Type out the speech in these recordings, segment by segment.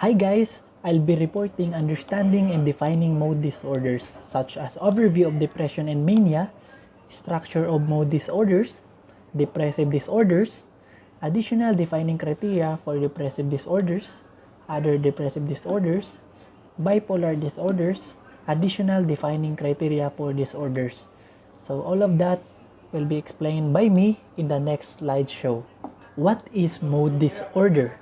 Hi guys! I'll be reporting understanding and defining mood disorders such as overview of depression and mania, structure of mood disorders, depressive disorders, additional defining criteria for depressive disorders, other depressive disorders, bipolar disorders, additional defining criteria for disorders. So all of that will be explained by me in the next slideshow. What is mood disorder?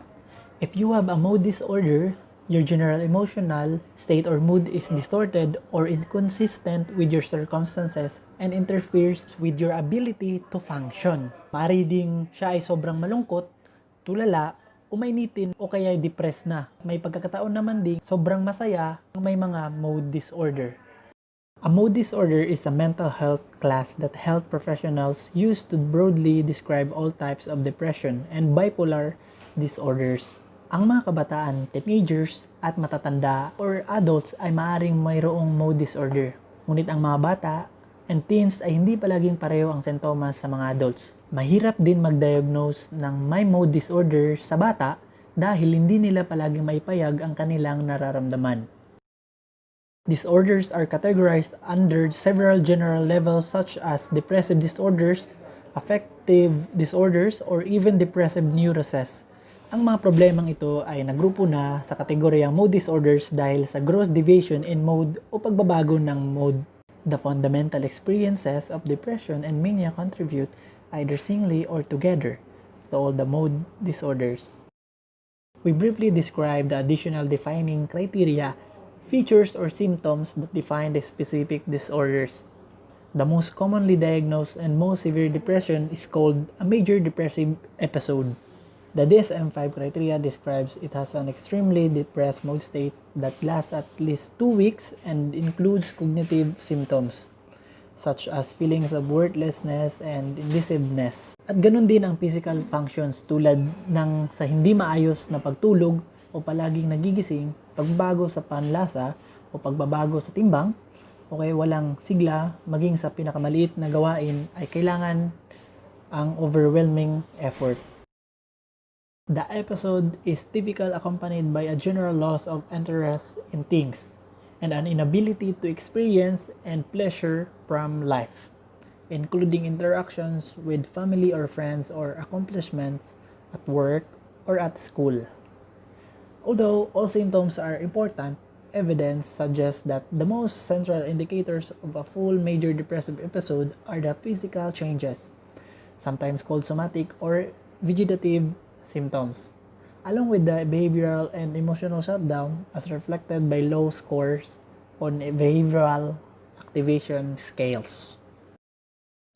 If you have a mood disorder, your general emotional state or mood is distorted or inconsistent with your circumstances and interferes with your ability to function. Maaari ding siya ay sobrang malungkot, tulala, umainitin o kaya depressed na. May pagkakataon naman ding sobrang masaya, may mga mood disorder. A mood disorder is a mental health class that health professionals use to broadly describe all types of depression and bipolar disorders. Ang mga kabataan, teenagers, at matatanda or adults ay maaaring mayroong mood disorder. Ngunit ang mga bata and teens ay hindi palaging pareho ang sintomas sa mga adults. Mahirap din mag-diagnose ng may mood disorder sa bata dahil hindi nila palaging maipayag ang kanilang nararamdaman. Disorders are categorized under several general levels such as depressive disorders, affective disorders, or even depressive neuroses. Ang mga problemang ito ay nagrupo na sa kategoryang mood disorders dahil sa gross deviation in mode o pagbabago ng mode. The fundamental experiences of depression and mania contribute either singly or together to all the mood disorders. We briefly describe the additional defining criteria, features, or symptoms that define the specific disorders. The most commonly diagnosed and most severe depression is called a major depressive episode. The DSM-5 criteria describes it as an extremely depressed mood state that lasts at least 2 weeks and includes cognitive symptoms such as feelings of worthlessness and indecisiveness. At ganun din ang physical functions tulad ng sa hindi maayos na pagtulog o palaging nagigising, pagbabago sa panlasa o pagbabago sa timbang, o kaya walang sigla maging sa pinakamaliit na gawain ay kailangan ang overwhelming effort. The episode is typically accompanied by a general loss of interest in things and an inability to experience and pleasure from life, including interactions with family or friends or accomplishments at work or at school. Although all symptoms are important, evidence suggests that the most central indicators of a full major depressive episode are the physical changes, sometimes called somatic or vegetative symptoms, along with the behavioral and emotional shutdown as reflected by low scores on behavioral activation scales.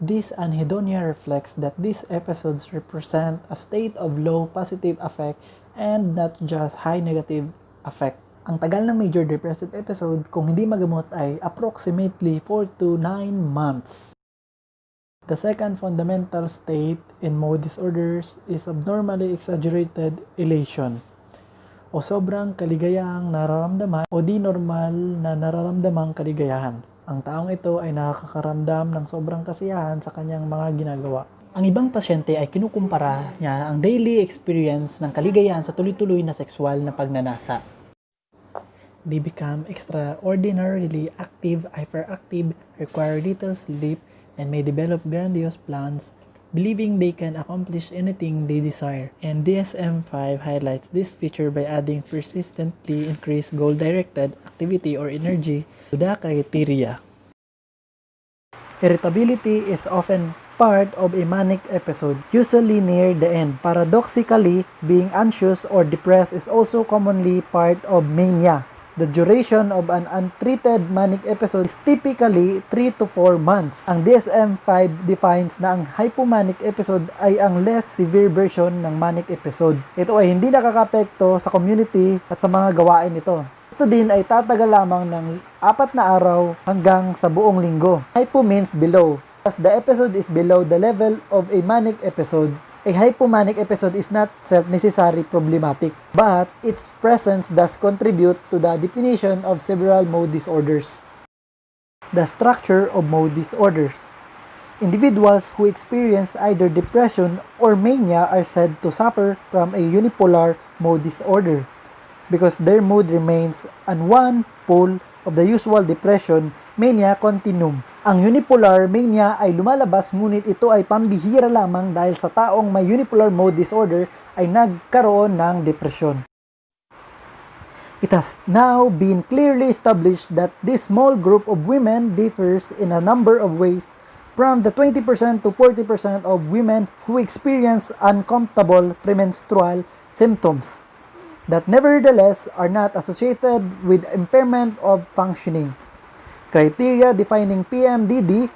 This anhedonia reflects that these episodes represent a state of low positive affect and not just high negative affect. Ang tagal ng major depressive episode kung hindi magamot ay approximately 4 to 9 months. The second fundamental state in mood disorders is abnormally exaggerated elation o sobrang kaligayahang nararamdaman o di normal na nararamdamang kaligayahan. Ang taong ito ay nakakaramdam ng sobrang kasiyahan sa kanyang mga ginagawa. Ang ibang pasyente ay kinukumpara niya ang daily experience ng kaligayahan sa tuloy-tuloy na sexual na pagnanasa. They become extraordinarily active, hyperactive, require little sleep, and may develop grandiose plans, believing they can accomplish anything they desire. And DSM-5 highlights this feature by adding persistently increased goal-directed activity or energy to the criteria. Irritability is often part of a manic episode, usually near the end. Paradoxically, being anxious or depressed is also commonly part of mania. The duration of an untreated manic episode is typically 3 to 4 months. Ang DSM-5 defines na ang hypomanic episode ay ang less severe version ng manic episode. Ito ay hindi nakakapekto sa community at sa mga gawain nito. Ito din ay tatagal lamang ng 4 na araw hanggang sa buong linggo. Hypo means below. As the episode is below the level of a manic episode, a hypomanic episode is not self-necessarily problematic, but its presence does contribute to the definition of several mood disorders. The structure of mood disorders. Individuals who experience either depression or mania are said to suffer from a unipolar mood disorder. because their mood remains on one pole of the usual depression mania continuum. Ang unipolar mania ay lumalabas ngunit ito ay pambihira lamang dahil sa taong may unipolar mode disorder ay nagkaroon ng depresyon. It has now been clearly established that this small group of women differs in a number of ways from the 20% to 40% of women who experience uncomfortable premenstrual symptoms that nevertheless are not associated with impairment of functioning. Criteria defining PMDD,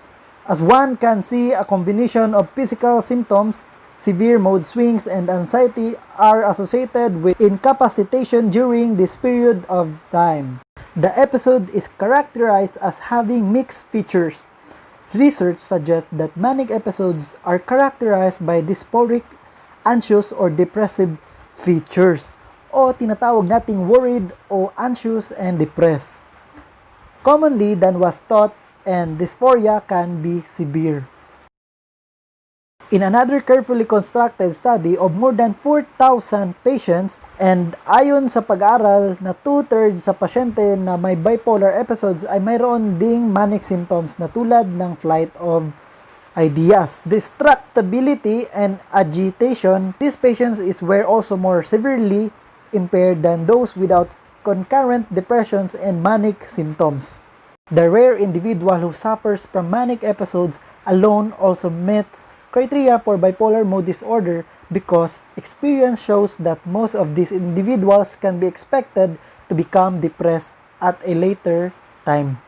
as one can see, a combination of physical symptoms, severe mood swings, and anxiety are associated with incapacitation during this period of time. The episode is characterized as having mixed features. Research suggests that manic episodes are characterized by dysphoric, anxious, or depressive features, o tinatawag nating worried o anxious and depressed, commonly than was thought, and dysphoria can be severe. In another carefully constructed study of more than 4,000 patients, and ayon sa pag-aaral na 2/3 sa pasyente na may bipolar episodes ay mayroon ding manic symptoms na tulad ng flight of ideas, distractibility, and agitation. These patients were also more severely impaired than those without concurrent depressions and manic symptoms. The rare individual who suffers from manic episodes alone also meets criteria for bipolar mood disorder because experience shows that most of these individuals can be expected to become depressed at a later time.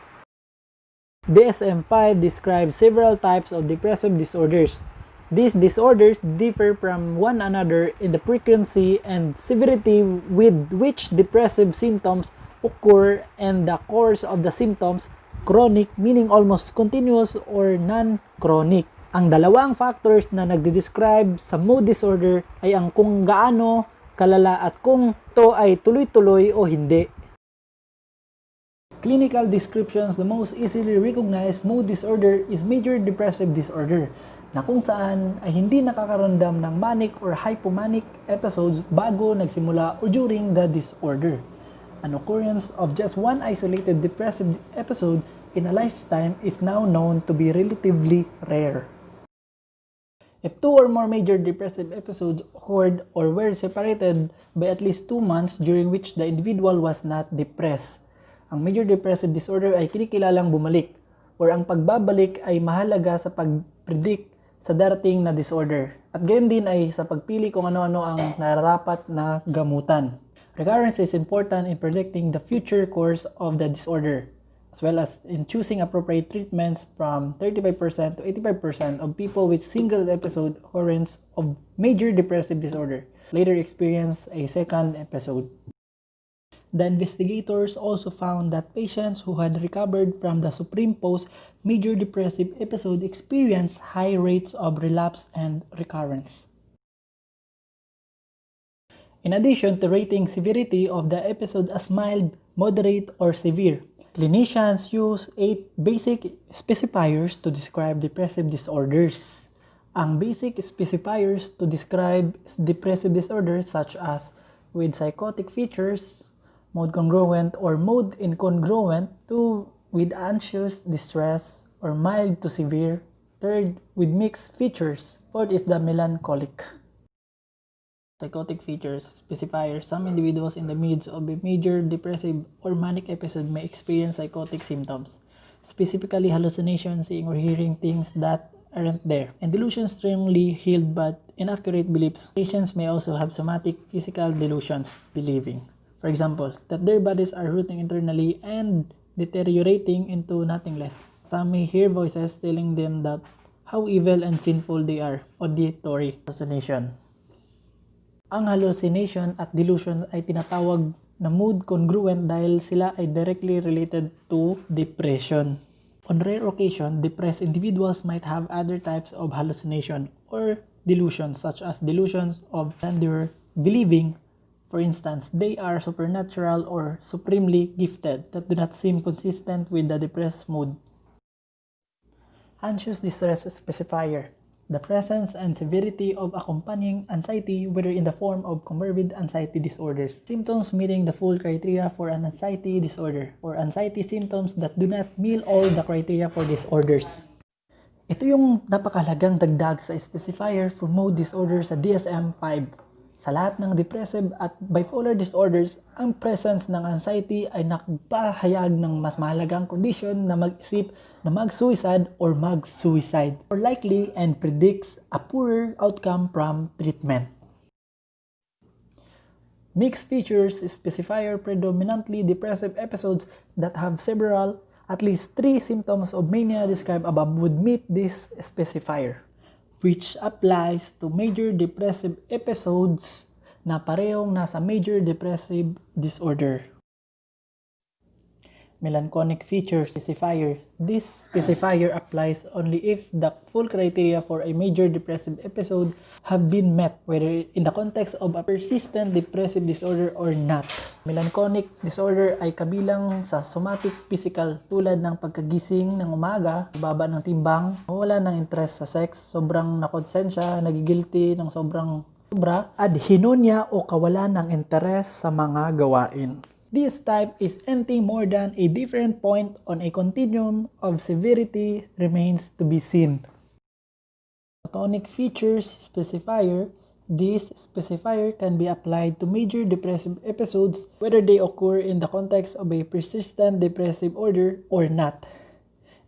DSM-5 describes several types of depressive disorders. These disorders differ from one another in the frequency and severity with which depressive symptoms occur and the course of the symptoms, chronic meaning almost continuous or non-chronic. Ang dalawang factors na nagde-describe sa mood disorder ay ang kung gaano kalala at kung ito ay tuloy-tuloy o hindi. Clinical descriptions: the most easily recognized mood disorder is major depressive disorder, na kung saan ay hindi nakakaramdam ng manic or hypomanic episodes bago nagsimula o during the disorder. An occurrence of just one isolated depressive episode in a lifetime is now known to be relatively rare. If two or more major depressive episodes occurred or were separated by at least 2 months during which the individual was not depressed, ang major depressive disorder ay kinikilalang bumalik, or ang pagbabalik ay mahalaga sa pag-predict sa darating na disorder, at gayon din ay sa pagpili kung ano-ano ang nararapat na gamutan. Recurrence is important in predicting the future course of the disorder, as well as in choosing appropriate treatments. From 35% to 85% of people with single episode occurrence of major depressive disorder later experience a second episode. The investigators also found that patients who had recovered from the superimposed major depressive episode experienced high rates of relapse and recurrence. In addition to rating severity of the episode as mild, moderate, or severe, clinicians use 8 basic specifiers to describe depressive disorders. Ang basic specifiers to describe depressive disorders such as with psychotic features, mode congruent or mode incongruent, 2 with anxious distress or mild to severe, 3 with mixed features, 4 is the melancholic. Psychotic features specifier: some individuals in the midst of a major depressive or manic episode may experience psychotic symptoms, specifically hallucinations, seeing or hearing things that aren't there, and delusions strongly held but inaccurate beliefs. Patients may also have somatic physical delusions, believing, for example, that their bodies are rotting internally and deteriorating into nothing less. Some may hear voices telling them that how evil and sinful they are. Auditory hallucination. Ang hallucination at delusion ay tinatawag na mood congruent dahil sila ay directly related to depression. On rare occasion, depressed individuals might have other types of hallucination or delusions, such as delusions of grandeur, believing, for instance, they are supernatural or supremely gifted, that do not seem consistent with the depressed mood. Anxious distress specifier. the presence and severity of accompanying anxiety, whether in the form of comorbid anxiety disorders. Symptoms meeting the full criteria for an anxiety disorder, or anxiety symptoms that do not meet all the criteria for disorders. Ito yung napakahalagang dagdag sa specifier for mode disorder sa DSM-5. Sa lahat ng depressive at bipolar disorders, ang presence ng anxiety ay nagpahayag ng mas mahalagang kondisyon na mag-isip na mag-suicide or mag-suicide, or likely and predicts a poorer outcome from treatment. Mixed features specifier predominantly depressive episodes that have several, at least 3 symptoms of mania described above would meet this specifier, which applies to major depressive episodes na parehong nasa major depressive disorder. Melancholic feature specifier. This specifier applies only if the full criteria for a major depressive episode have been met, whether in the context of a persistent depressive disorder or not. Melancholic disorder ay kabilang sa somatic physical, tulad ng pagkagising ng umaga, baba ng timbang, mawala ng interest sa sex, sobrang nakonsensya, nagigilty ng sobra, adhinonia o kawalan ng interes sa mga gawain. This type is anything more than a different point on a continuum of severity remains to be seen. Tonic features specifier. This specifier can be applied to major depressive episodes whether they occur in the context of a persistent depressive order or not,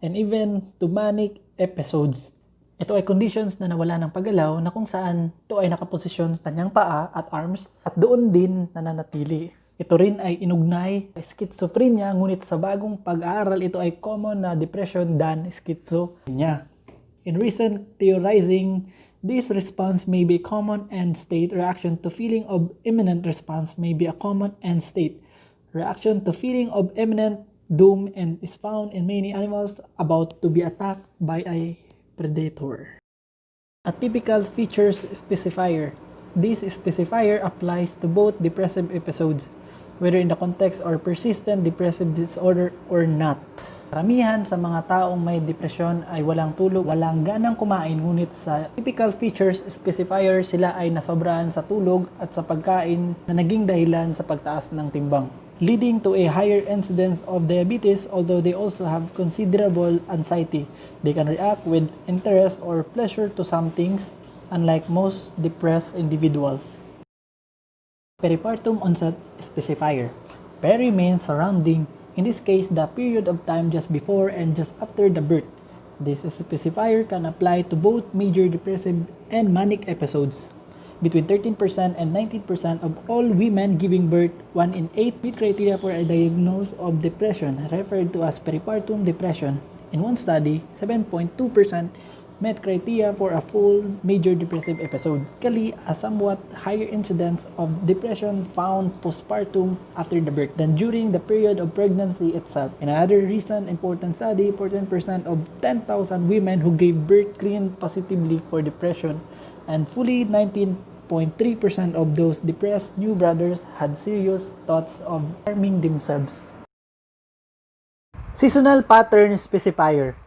and even to manic episodes. Ito ay conditions na nawala ng paggalaw na kung saan ito ay nakaposisyon sa kanyang paa at arms at doon din nananatili. Ito rin ay inugnay schizophrenia, ngunit sa bagong pag-aaral ito ay common na depression than schizophrenia. In recent theorizing, this response may be a common end state reaction to feeling of imminent response may be a common end state reaction to feeling of imminent doom and is found in many animals about to be attacked by a predator. A typical features specifier. This specifier applies to both depressive episodes, whether in the context or persistent depressive disorder or not. Karamihan sa mga taong may depresyon ay walang tulog, walang ganang kumain, ngunit sa typical features specifier sila ay nasobrahan sa tulog at sa pagkain na naging dahilan sa pagtaas ng timbang, leading to a higher incidence of diabetes. Although they also have considerable anxiety, they can react with interest or pleasure to some things, unlike most depressed individuals. Peripartum onset specifier. Peri means surrounding, in this case the period of time just before and just after the birth. This specifier can apply to both major depressive and manic episodes. Between 13% and 19% of all women giving birth, 1 in 8 meet criteria for a diagnosis of depression, referred to as peripartum depression. In one study, 7.2% met criteria for a full major depressive episode. Typically, a somewhat higher incidence of depression found postpartum after the birth than during the period of pregnancy itself. In another recent important study, 14% of 10,000 women who gave birth screened positively for depression, and fully 19.3% of those depressed new brothers had serious thoughts of harming themselves. Seasonal pattern specifier.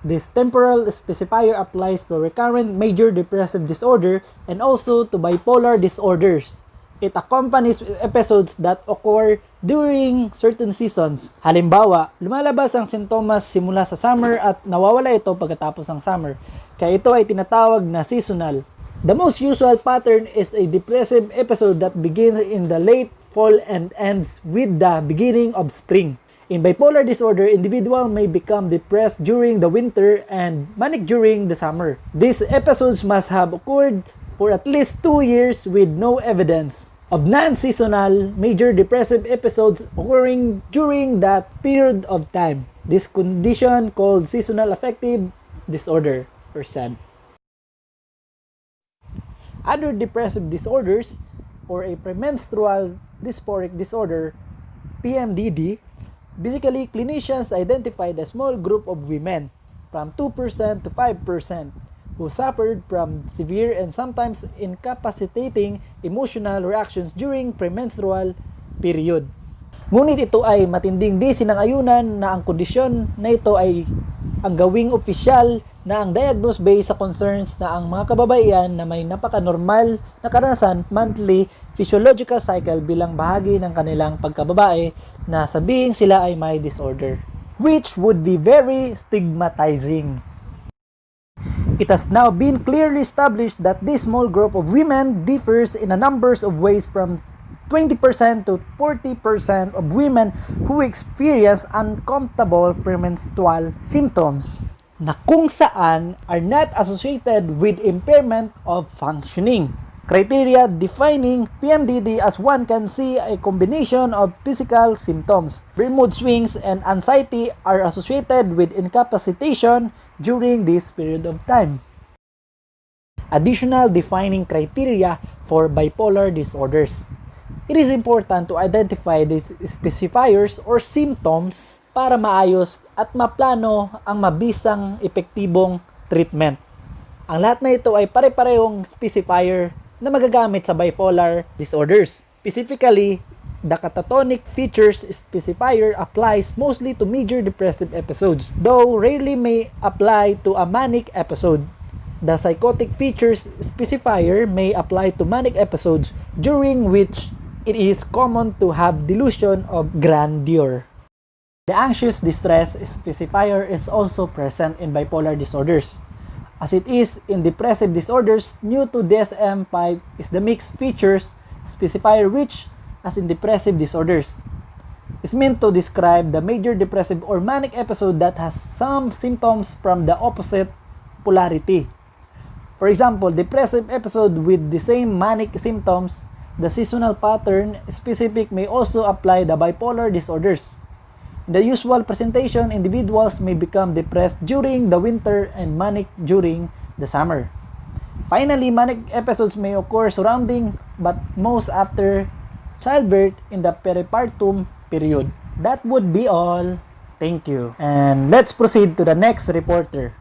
This temporal specifier applies to recurrent major depressive disorder and also to bipolar disorders. It accompanies episodes that occur during certain seasons. Halimbawa, lumalabas ang sintomas simula sa summer at nawawala ito pagkatapos ng summer. Kaya ito ay tinatawag na seasonal. The most usual pattern is a depressive episode that begins in the late fall and ends with the beginning of spring. In bipolar disorder, individual may become depressed during the winter and manic during the summer. These episodes must have occurred for at least 2 years with no evidence of non-seasonal major depressive episodes occurring during that period of time. This condition called seasonal affective disorder or SAD. Other depressive disorders or a premenstrual dysphoric disorder, PMDD. Basically, clinicians identified a small group of women, from 2% to 5%, who suffered from severe and sometimes incapacitating emotional reactions during premenstrual period. Ngunit ito ay matinding di sinang-ayunan na ang kondisyon na ito ay ang gawing opisyal na ang diagnose based sa concerns na ang mga kababaihan na may napaka-normal na karanasan monthly physiological cycle bilang bahagi ng kanilang pagkababae na sabihin sila ay may disorder, which would be very stigmatizing. It has now been clearly established that this small group of women differs in a numbers of ways from 20% to 40% of women who experience uncomfortable premenstrual symptoms na kung saan are not associated with impairment of functioning. Criteria defining PMDD as one can see a combination of physical symptoms. Mood swings and anxiety are associated with incapacitation during this period of time. Additional defining criteria for bipolar disorders. It is important to identify these specifiers or symptoms para maayos at maplano ang mabisang epektibong treatment. Ang lahat na ito ay pare-parehong specifier na magagamit sa bipolar disorders. Specifically, the catatonic features specifier applies mostly to major depressive episodes, though rarely may apply to a manic episode. The psychotic features specifier may apply to manic episodes during which it is common to have delusion of grandeur. The anxious distress specifier is also present in bipolar disorders. As it is in depressive disorders, new to DSM-5 is the mixed features specifier which, as in depressive disorders, is meant to describe the major depressive or manic episode that has some symptoms from the opposite polarity. For example, depressive episode with the same manic symptoms, the seasonal pattern specific may also apply the bipolar disorders. In the usual presentation, individuals may become depressed during the winter and manic during the summer. Finally, manic episodes may occur surrounding but most after childbirth in the peripartum period. That would be all. Thank you. And let's proceed to the next reporter.